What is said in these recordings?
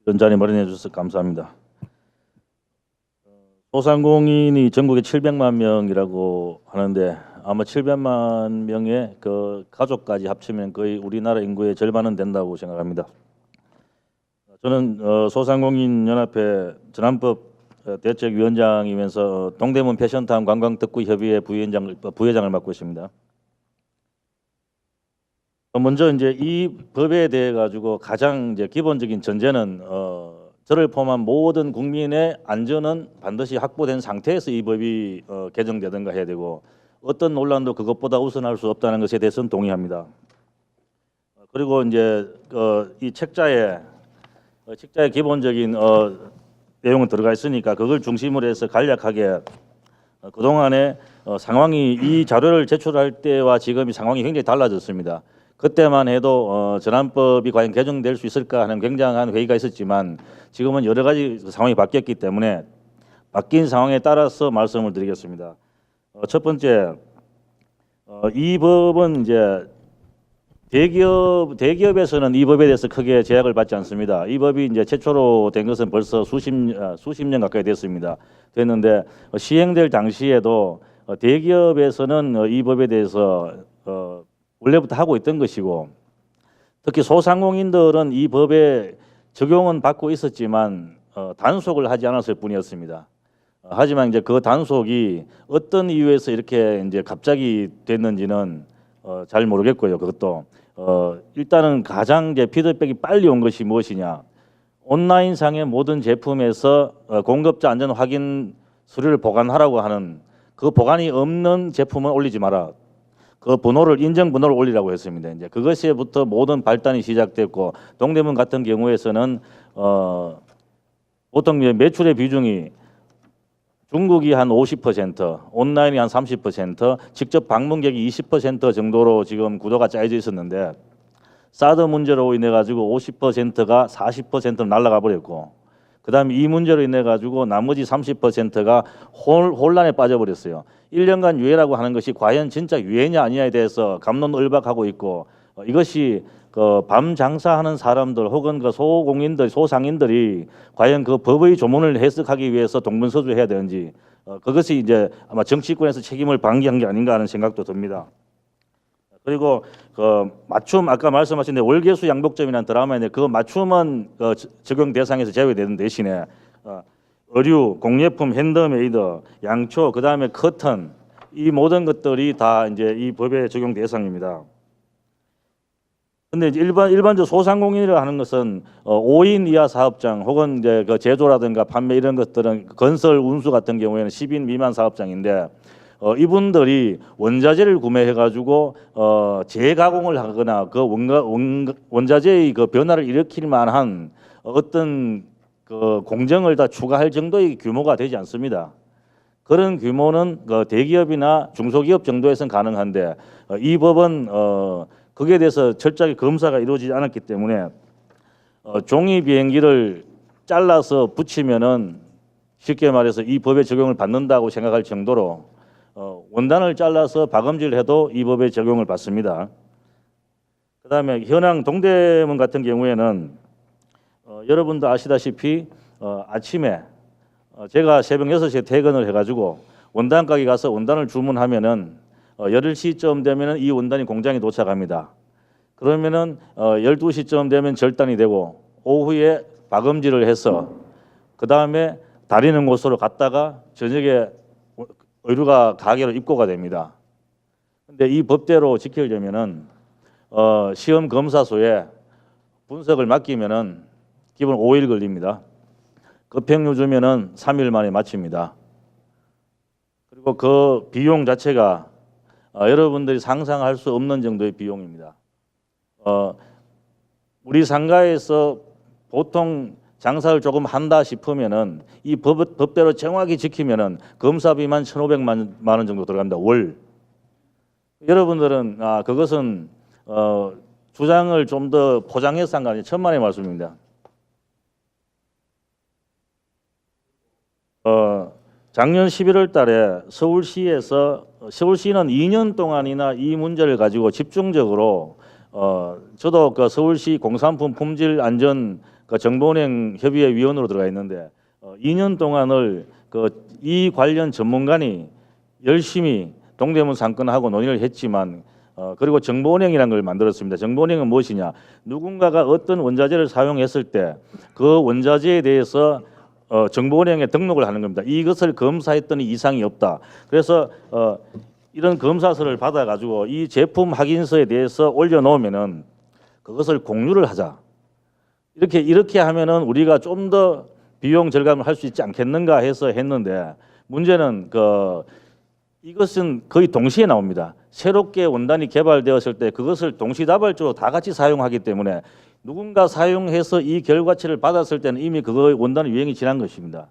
이런 자리 마련해 주셔서 감사합니다. 소상공인이 전국에 700만 명이라고 하는데 아마 700만 명의 그 가족까지 합치면 거의 우리나라 인구의 절반은 된다고 생각합니다. 저는 소상공인연합회 전환법 대책위원장이면서 동대문 패션타운 관광특구협의회 부회장을 맡고 있습니다. 먼저 이제 이 법에 대해 가지고 가장 이제 기본적인 전제는 저를 포함한 모든 국민의 안전은 반드시 확보된 상태에서 이 법이 개정되든가 해야 되고 어떤 논란도 그것보다 우선할 수 없다는 것에 대해서는 동의합니다. 그리고 이제 이 책자에 기본적인 내용은 들어가 있으니까 그걸 중심으로 해서 간략하게 그동안의 상황이 이 자료를 제출할 때와 지금이 상황이 굉장히 달라졌습니다. 그때만 해도 전환법이 과연 개정될 수 있을까 하는 굉장한 회의가 있었지만 지금은 여러 가지 상황이 바뀌었기 때문에 바뀐 상황에 따라서 말씀을 드리겠습니다. 첫 번째, 이 법은 이제 대기업에서는 이 법에 대해서 크게 제약을 받지 않습니다. 이 법이 이제 최초로 된 것은 벌써 수십 년 가까이 됐는데 시행될 당시에도 대기업에서는 이 법에 대해서 원래부터 하고 있던 것이고 특히 소상공인들은 이 법에 적용은 받고 있었지만 단속을 하지 않았을 뿐이었습니다. 하지만 이제 그 단속이 어떤 이유에서 이렇게 이제 갑자기 됐는지는 잘 모르겠고요. 그것도 일단은 가장 이제 피드백이 빨리 온 것이 무엇이냐? 온라인상의 모든 제품에서 공급자 안전 확인 서류를 보관하라고 하는 그 보관이 없는 제품은 올리지 마라. 그 번호를 인증 번호를 올리라고 했습니다. 이제 그것에부터 모든 발단이 시작됐고 동대문 같은 경우에서는 보통 매출의 비중이 중국이 한 50%, 온라인이 한 30%, 직접 방문객이 20% 정도로 지금 구도가 짜여져 있었는데 사드 문제로 인해 가지고 50%가 40%로 날아가 버렸고 그다음에 이 문제로 인해 가지고 나머지 30%가 혼란에 빠져버렸어요. 1년간 유예라고 하는 것이 과연 진짜 유예냐 아니냐에 대해서 갑론을박하고 있고 이것이 그 밤 장사하는 사람들 혹은 그 소공인들, 소상인들이 과연 그 법의 조문을 해석하기 위해서 동분서주해야 되는지 그것이 이제 아마 정치권에서 책임을 방기한 게 아닌가 하는 생각도 듭니다. 그리고 그 맞춤 아까 말씀하신 월계수 양복점이라는 드라마인데 그 맞춤은 적용 대상에서 제외되는 대신에 의류, 공예품, 핸드메이드, 양초, 그 다음에 커튼 이 모든 것들이 다 이제 이 법의 적용 대상입니다. 근데 이제 일반적 소상공인이라 하는 것은 5인 이하 사업장 혹은 이제 그 제조라든가 판매 이런 것들은 건설 운수 같은 경우에는 10인 미만 사업장인데 이분들이 원자재를 구매해 가지고 재가공을 하거나 그 원자재의 그 변화를 일으킬 만한 어떤 그 공정을 다 추가할 정도의 규모가 되지 않습니다. 그런 규모는 그 대기업이나 중소기업 정도에서는 가능한데 이 법은 거기에 대해서 철저하게 검사가 이루어지지 않았기 때문에 종이 비행기를 잘라서 붙이면은 쉽게 말해서 이 법의 적용을 받는다고 생각할 정도로 원단을 잘라서 박음질을 해도 이 법의 적용을 받습니다. 그다음에 현황 동대문 같은 경우에는 여러분도 아시다시피 아침에 제가 새벽 6시에 퇴근을 해가지고 원단 가게 가서 원단을 주문하면은 10시쯤 되면은 이 원단이 공장에 도착합니다. 그러면은 12시쯤 되면 절단이 되고 오후에 박음질을 해서 그 다음에 다리는 곳으로 갔다가 저녁에 의류가 가게로 입고가 됩니다. 근데 이 법대로 지키려면은 시험 검사소에 분석을 맡기면은 기본 5일 걸립니다. 급행료 주면은 3일 만에 마칩니다. 그리고 그 비용 자체가 여러분들이 상상할 수 없는 정도의 비용입니다. 우리 상가에서 보통 장사를 조금 한다 싶으면은 이 법대로 정확히 지키면은 검사비만 1,500만 원 정도 들어갑니다. 월. 여러분들은 그것은 주장을 좀 더 포장해서 한 거 아니에요. 천만의 말씀입니다. 작년 11월 달에 서울시는 2년 동안이나 이 문제를 가지고 집중적으로 저도 그 서울시 공산품 품질 안전 그 정보은행 협의회 위원으로 들어가 있는데 2년 동안을 이 관련 전문가니 열심히 동대문 상권하고 논의를 했지만 그리고 정보은행이라는 걸 만들었습니다. 정보은행은 무엇이냐? 누군가가 어떤 원자재를 사용했을 때 그 원자재에 대해서 정보은행에 등록을 하는 겁니다. 이것을 검사했더니 이상이 없다. 그래서 이런 검사서를 받아가지고 이 제품 확인서에 대해서 올려놓으면은 그것을 공유를 하자. 이렇게 하면은 우리가 좀 더 비용 절감을 할 수 있지 않겠는가 해서 했는데 문제는 이것은 거의 동시에 나옵니다. 새롭게 원단이 개발되었을 때 그것을 동시다발적으로 다 같이 사용하기 때문에 누군가 사용해서 이 결과치를 받았을 때는 이미 그거 원단의 유행이 지난 것입니다.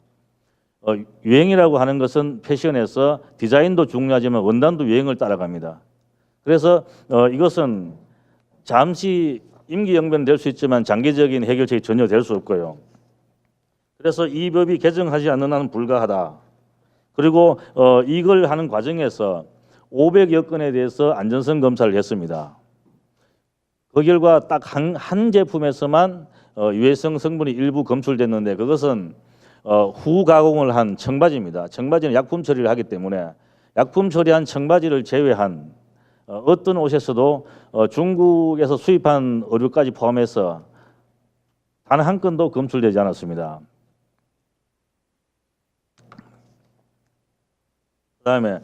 유행이라고 하는 것은 패션에서 디자인도 중요하지만 원단도 유행을 따라갑니다. 그래서 이것은 잠시 임기응변 될 수 있지만 장기적인 해결책이 전혀 될 수 없고요. 그래서 이 법이 개정하지 않는 한은 불가하다. 그리고 이걸 하는 과정에서 500여 건에 대해서 안전성 검사를 했습니다. 그 결과 딱 한 제품에서만 유해성 성분이 일부 검출됐는데 그것은 후 가공을 한 청바지입니다. 청바지는 약품 처리를 하기 때문에 약품 처리한 청바지를 제외한 어떤 옷에서도 중국에서 수입한 의류까지 포함해서 단 한 건도 검출되지 않았습니다. 그다음에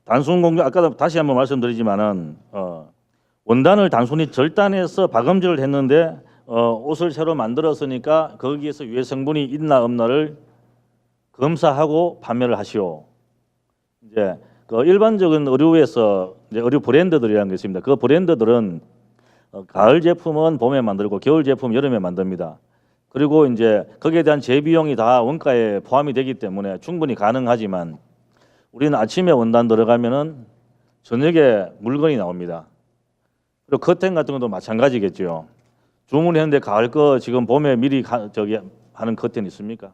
단순 공조 아까 다시 한번 말씀드리지만은 원단을 단순히 절단해서 박음질을 했는데 옷을 새로 만들었으니까 거기에서 유해 성분이 있나 없나를 검사하고 판매를 하시오. 이제 일반적인 의류에서 이제 의류 브랜드들이라는 게 있습니다. 그 브랜드들은 가을 제품은 봄에 만들고 겨울 제품 여름에 만듭니다. 그리고 이제 거기에 대한 재비용이 다 원가에 포함이 되기 때문에 충분히 가능하지만 우리는 아침에 원단 들어가면은 저녁에 물건이 나옵니다. 그리고 커튼 같은 것도 마찬가지겠죠. 주문했는데 가을 거 지금 봄에 미리 하는 커튼 있습니까?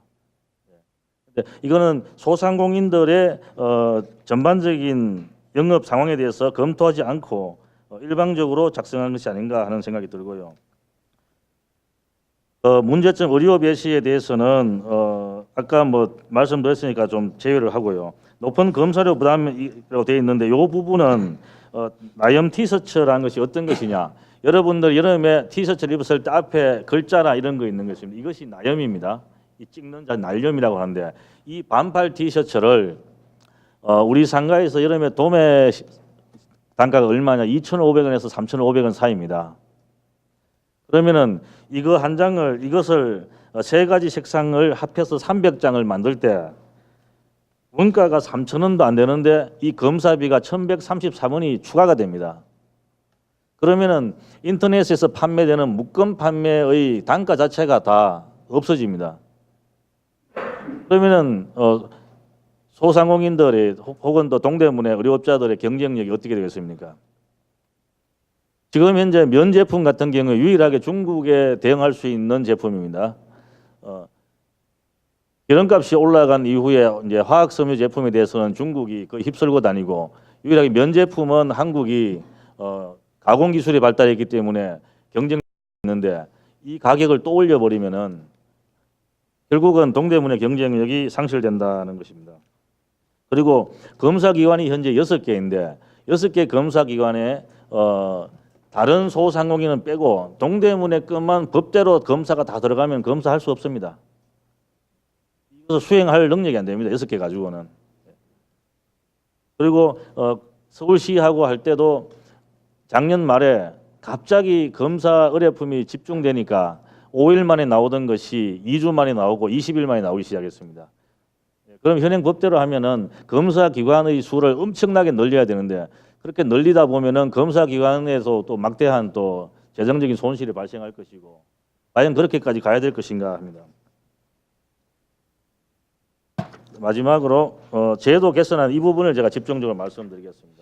이거는 소상공인들의 전반적인 영업 상황에 대해서 검토하지 않고 일방적으로 작성한 것이 아닌가 하는 생각이 들고요. 문제점 의료 배시에 대해서는 아까 말씀드렸으니까 좀 제외를 하고요. 높은 검사료 부담이라고 되어 있는데 이 부분은 나염 티셔츠라는 것이 어떤 것이냐? 여러분들 여름에 티셔츠를 입었을 때 앞에 글자나 이런 거 있는 것입니다. 이것이 나염입니다. 이 찍는 자 날염이라고 하는데 이 반팔 티셔츠를 우리 상가에서 여름에 도매 단가가 얼마냐? 2,500원에서 3,500원 사이입니다. 그러면은 이거 한 장을 이것을 세 가지 색상을 합해서 300장을 만들 때 원가가 3,000원도 안 되는데 이 검사비가 1,133원이 추가가 됩니다. 그러면은 인터넷에서 판매되는 묶음 판매의 단가 자체가 다 없어집니다. 그러면은 소상공인들의 혹은 또 동대문의 의료업자들의 경쟁력이 어떻게 되겠습니까? 지금 현재 면 제품 같은 경우에 유일하게 중국에 대응할 수 있는 제품입니다. 기름값이 올라간 이후에 이제 화학 섬유 제품에 대해서는 중국이 거의 휩쓸고 다니고 유일하게 면 제품은 한국이 가공 기술이 발달했기 때문에 경쟁력이 있는데 이 가격을 또 올려버리면은 결국은 동대문의 경쟁력이 상실된다는 것입니다. 그리고 검사 기관이 현재 6개인데 6개 검사 기관에 다른 소상공인은 빼고 동대문의 것만 법대로 검사가 다 들어가면 검사할 수 없습니다. 이것을 수행할 능력이 안 됩니다. 6개 가지고는. 그리고 서울시하고 할 때도 작년 말에 갑자기 검사 의뢰품이 집중되니까 5일 만에 나오던 것이 2주 만에 나오고 20일 만에 나오기 시작했습니다. 그럼 현행 법대로 하면은 검사 기관의 수를 엄청나게 늘려야 되는데 그렇게 늘리다 보면은 검사 기관에서 또 막대한 또 재정적인 손실이 발생할 것이고 과연 그렇게까지 가야 될 것인가 합니다. 마지막으로 제도 개선안 이 부분을 제가 집중적으로 말씀드리겠습니다.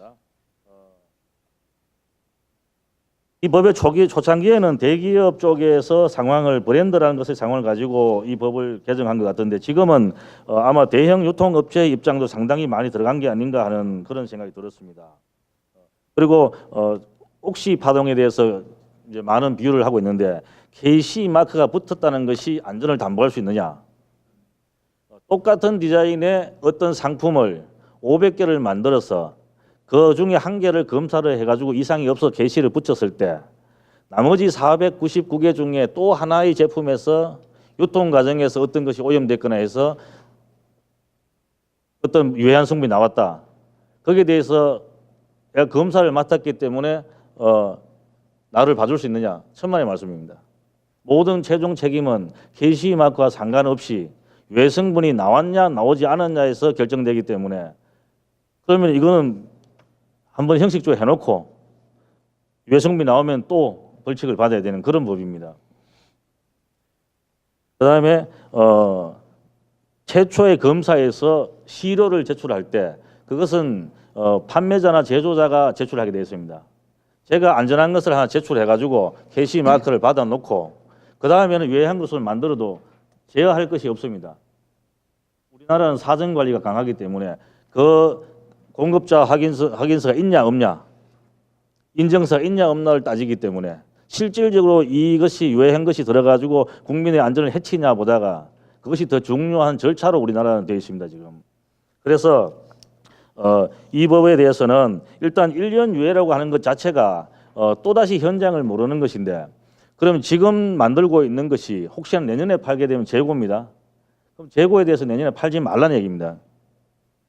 이 법의 초창기에는 대기업 쪽에서 상황을 브랜드라는 것의 상황을 가지고 이 법을 개정한 것 같은데 지금은 아마 대형 유통업체의 입장도 상당히 많이 들어간 게 아닌가 하는 그런 생각이 들었습니다. 그리고 옥시 파동에 대해서 이제 많은 비유를 하고 있는데 KC 마크가 붙었다는 것이 안전을 담보할 수 있느냐? 똑같은 디자인의 어떤 상품을 500개를 만들어서 그 중에 한 개를 검사를 해가지고 이상이 없어 KC를 붙였을 때 나머지 499개 중에 또 하나의 제품에서 유통 과정에서 어떤 것이 오염됐거나 해서 어떤 유해한 성분이 나왔다. 거기에 대해서 내가 검사를 맡았기 때문에 나를 봐줄 수 있느냐? 천만의 말씀입니다. 모든 최종 책임은 KC 마크와 상관없이 유해 성분이 나왔냐 나오지 않았냐에서 결정되기 때문에 그러면 이거는 한번 형식적으로 해놓고 유해 성분이 나오면 또 벌칙을 받아야 되는 그런 법입니다. 그다음에 최초의 검사에서 시료를 제출할 때 그것은 판매자나 제조자가 제출하게 되어 있습니다. 제가 안전한 것을 하나 제출해가지고 KC 마크를 받아놓고 그 다음에는 유해한 것을 만들어도 제어할 것이 없습니다. 우리나라는 사전 관리가 강하기 때문에 그 공급자 확인서가 있냐 없냐, 인증서가 있냐 없냐를 따지기 때문에 실질적으로 이것이 유해한 것이 들어가지고 국민의 안전을 해치냐 보다가 그것이 더 중요한 절차로 우리나라는 되어 있습니다 지금. 그래서 이 법에 대해서는 일단 1년 유예라고 하는 것 자체가 또다시 현장을 모르는 것인데 그러면 지금 만들고 있는 것이 혹시나 내년에 팔게 되면 재고입니다. 그럼 재고에 대해서 내년에 팔지 말라는 얘기입니다.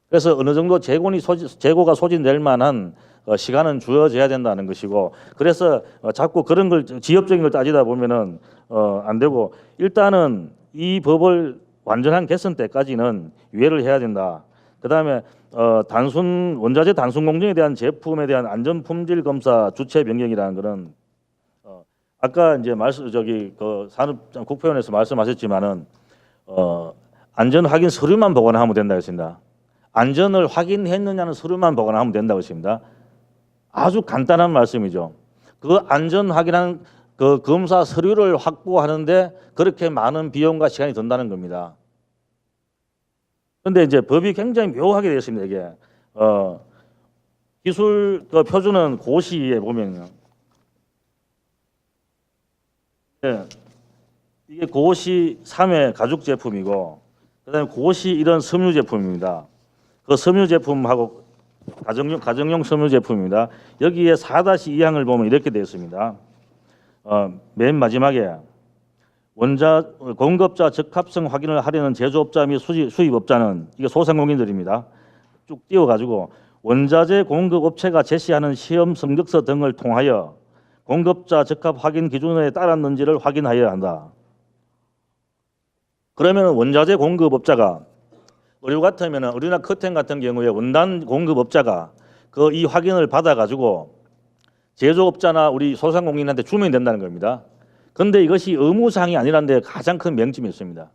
그래서 어느 정도 재고가 소진될 만한 시간은 주어져야 된다는 것이고 그래서 자꾸 그런 걸 지엽적인 걸 따지다 보면은 안 되고 일단은 이 법을 완전한 개선 때까지는 유예를 해야 된다. 그다음에 원자재 단순 공정에 대한 제품에 대한 안전 품질 검사 주체 변경이라는 거는 아까 이제 산업 국회의원에서 말씀하셨지만은 안전 확인 서류만 보관하면 된다고 했습니다. 안전을 확인했느냐는 서류만 보관하면 된다고 했습니다. 아주 간단한 말씀이죠. 그 안전 확인한 그 검사 서류를 확보하는데 그렇게 많은 비용과 시간이 든다는 겁니다. 그런데 이제 법이 굉장히 묘하게 되어 있습니다. 이게 기술 그 표준은 고시에 보면요. 네, 이게 고시 3회 가죽 제품이고 그다음에 고시 이런 섬유 제품입니다. 그 섬유 제품하고 가정용 섬유 제품입니다. 여기에 4-2항을 보면 이렇게 되어 있습니다. 맨 마지막에 공급자 적합성 확인을 하려는 제조업자 및 수입업자는 이게 소상공인들입니다. 쭉 띄워가지고 원자재 공급 업체가 제시하는 시험 성적서 등을 통하여 공급자 적합 확인 기준에 따랐는지를 확인하여야 한다. 그러면 원자재 공급업자가 의류 같으면 의류나 커튼 같은 경우에 원단 공급업자가 이 확인을 받아가지고 제조업자나 우리 소상공인한테 주면 된다는 겁니다. 그런데 이것이 의무사항이 아니라는 데 가장 큰 맹점이 있습니다.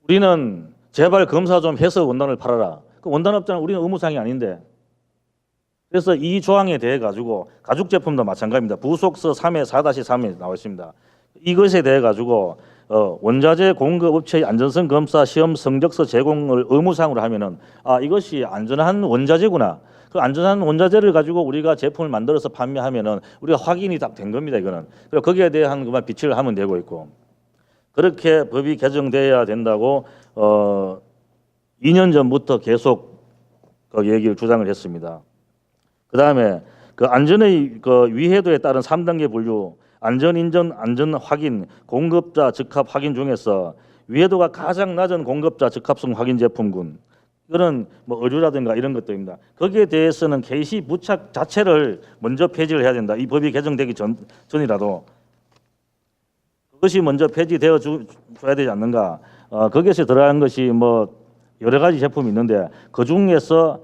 우리는 제발 검사 좀 해서 원단을 팔아라. 그 원단업자는 우리는 의무사항이 아닌데. 그래서 이 조항에 대해 가지고 가죽 제품도 마찬가지입니다. 부속서 3회 4-3에 나와 있습니다. 이것에 대해 가지고 원자재 공급 업체의 안전성 검사 시험 성적서 제공을 의무사항으로 하면은 이것이 안전한 원자재구나. 그 안전한 원자재를 가지고 우리가 제품을 만들어서 판매하면은 우리가 확인이 딱 된 겁니다. 이거는. 그리고 거기에 대한 것만 비치를 하면 되고 있고 그렇게 법이 개정돼야 된다고 2년 전부터 계속 그 얘기를 주장을 했습니다. 그 다음에 그 안전의 위해도에 따른 3단계 분류 안전 인정, 안전 확인, 공급자 적합 확인 중에서 위해도가 가장 낮은 공급자 적합성 확인 제품군. 이거는 뭐 의류라든가 이런 것들입니다. 거기에 대해서는 KC 부착 자체를 먼저 폐지를 해야 된다. 이 법이 개정되기 전이라도 그것이 먼저 폐지되어 줘야 되지 않는가. 거기에서 들어간 것이 뭐 여러 가지 제품이 있는데 그 중에서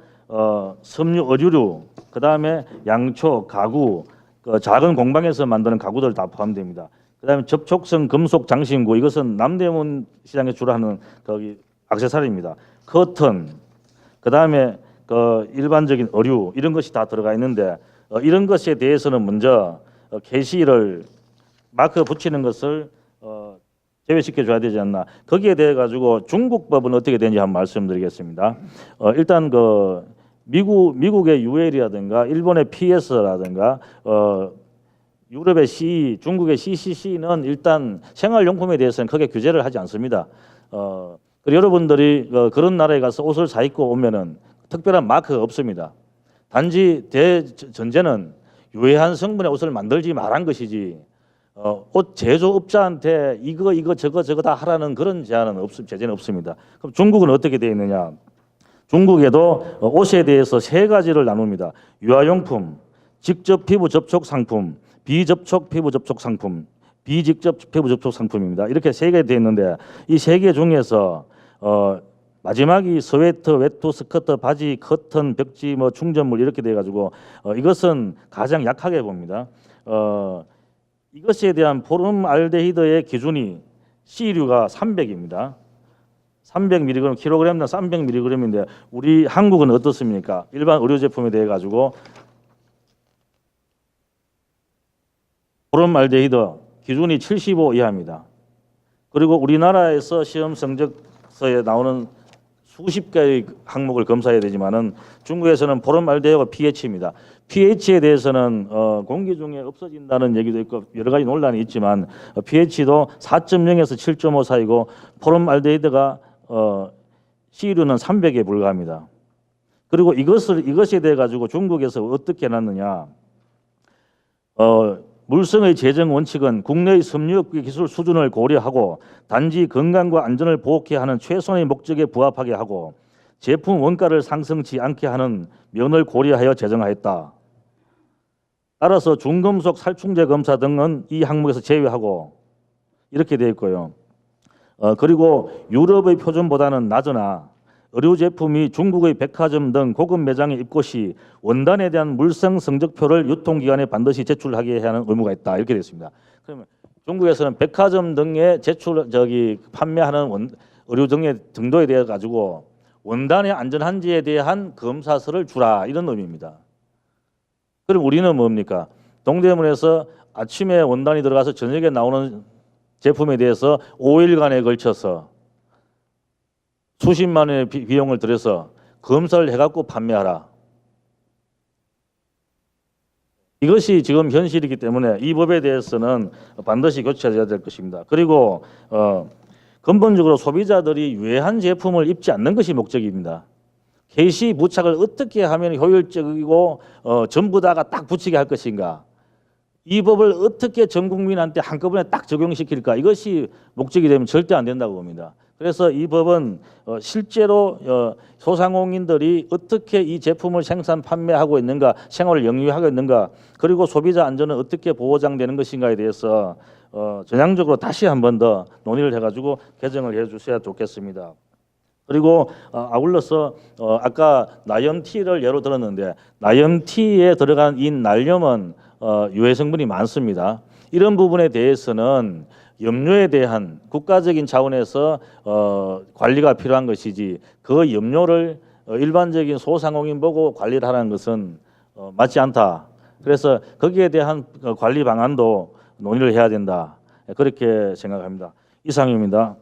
섬유, 의류류, 그 다음에 양초, 가구, 작은 공방에서 만드는 가구들 다 포함됩니다. 그다음에 접촉성 금속 장신구 이것은 남대문 시장에 주로 하는 거기 액세서리입니다. 커튼, 그다음에 일반적인 의류 이런 것이 다 들어가 있는데 이런 것에 대해서는 먼저 KC를 마크 붙이는 것을 제외시켜 줘야 되지 않나. 거기에 대해 가지고 중국 법은 어떻게 되는지 한번 말씀드리겠습니다. 일단 미국의 UL이라든가 일본의 PS라든가 유럽의 CE, 중국의 CCC는 일단 생활용품에 대해서는 크게 규제를 하지 않습니다. 그리고 여러분들이 그런 나라에 가서 옷을 사 입고 오면은 특별한 마크가 없습니다. 단지 대전제는 유해한 성분의 옷을 만들지 말한 것이지 옷 제조업자한테 이거 저거 다 하라는 그런 제재는 없습니다. 그럼 중국은 어떻게 되어 있느냐? 중국에도 옷에 대해서 세 가지를 나눕니다. 유아용품, 직접 피부 접촉 상품, 비접촉 피부 접촉 상품, 비직접 피부 접촉 상품입니다. 이렇게 세 개 되어 있는데 이 세 개 중에서 마지막이 스웨터, 외투, 스커트, 바지, 커튼, 벽지, 뭐 충전물 이렇게 돼 가지고 이것은 가장 약하게 봅니다. 이것에 대한 포름알데히드의 기준이 C류가 300입니다. 300mg, 킬로그램당 300mg인데 우리 한국은 어떻습니까? 일반 의료 제품에 대해 가지고 포름알데히드 기준이 75 이하입니다. 그리고 우리나라에서 시험 성적서에 나오는 수십 개의 항목을 검사해야 되지만은 중국에서는 포름알데히드가 pH입니다. pH에 대해서는 공기 중에 없어진다는 얘기도 있고 여러 가지 논란이 있지만 pH도 4.0에서 7.5 사이고 포름알데히드가 C류는 300에 불과합니다. 그리고 이것에 대해 가지고 중국에서 어떻게 해놨느냐? 물성의 재정 원칙은 국내의 섬유업계 기술 수준을 고려하고 단지 건강과 안전을 보호케 하는 최선의 목적에 부합하게 하고 제품 원가를 상승치 않게 하는 면을 고려하여 제정하였다. 따라서 중금속 살충제 검사 등은 이 항목에서 제외하고 이렇게 되어 있고요. 그리고 유럽의 표준보다는 낮으나 의료 제품이 중국의 백화점 등 고급 매장에 입고 시 원단에 대한 물성 성적표를 유통기관에 반드시 제출하게 해야 하는 의무가 있다. 이렇게 되어 있습니다. 그러면 중국에서는 백화점 등에 판매하는 의료 등도에 대해 가지고 원단의 안전한지에 대한 검사서를 주라 이런 의미입니다. 그럼 우리는 뭡니까? 동대문에서 아침에 원단이 들어가서 저녁에 나오는 제품에 대해서 5일간에 걸쳐서 수십만 원의 비용을 들여서 검사를 해갖고 판매하라. 이것이 지금 현실이기 때문에 이 법에 대해서는 반드시 교체해야 될 것입니다. 그리고 근본적으로 소비자들이 유해한 제품을 입지 않는 것이 목적입니다. KC 부착을 어떻게 하면 효율적이고 전부 다가 딱 붙이게 할 것인가. 이 법을 어떻게 전 국민한테 한꺼번에 딱 적용시킬까. 이것이 목적이 되면 절대 안 된다고 봅니다. 그래서 이 법은 실제로 소상공인들이 어떻게 이 제품을 생산 판매하고 있는가, 생활을 영위하고 있는가, 그리고 소비자 안전은 어떻게 보장되는 것인가에 대해서 전향적으로 다시 한 번 더 논의를 해가지고 개정을 해주셔야 좋겠습니다. 그리고 아울러서 아까 나염티를 예로 들었는데 나염티에 들어간 이 날염은 유해 성분이 많습니다. 이런 부분에 대해서는 염료에 대한 국가적인 차원에서 관리가 필요한 것이지 그 염료를 일반적인 소상공인 보고 관리를 하는 것은 맞지 않다. 그래서 거기에 대한 관리 방안도 논의를 해야 된다. 그렇게 생각합니다. 이상입니다.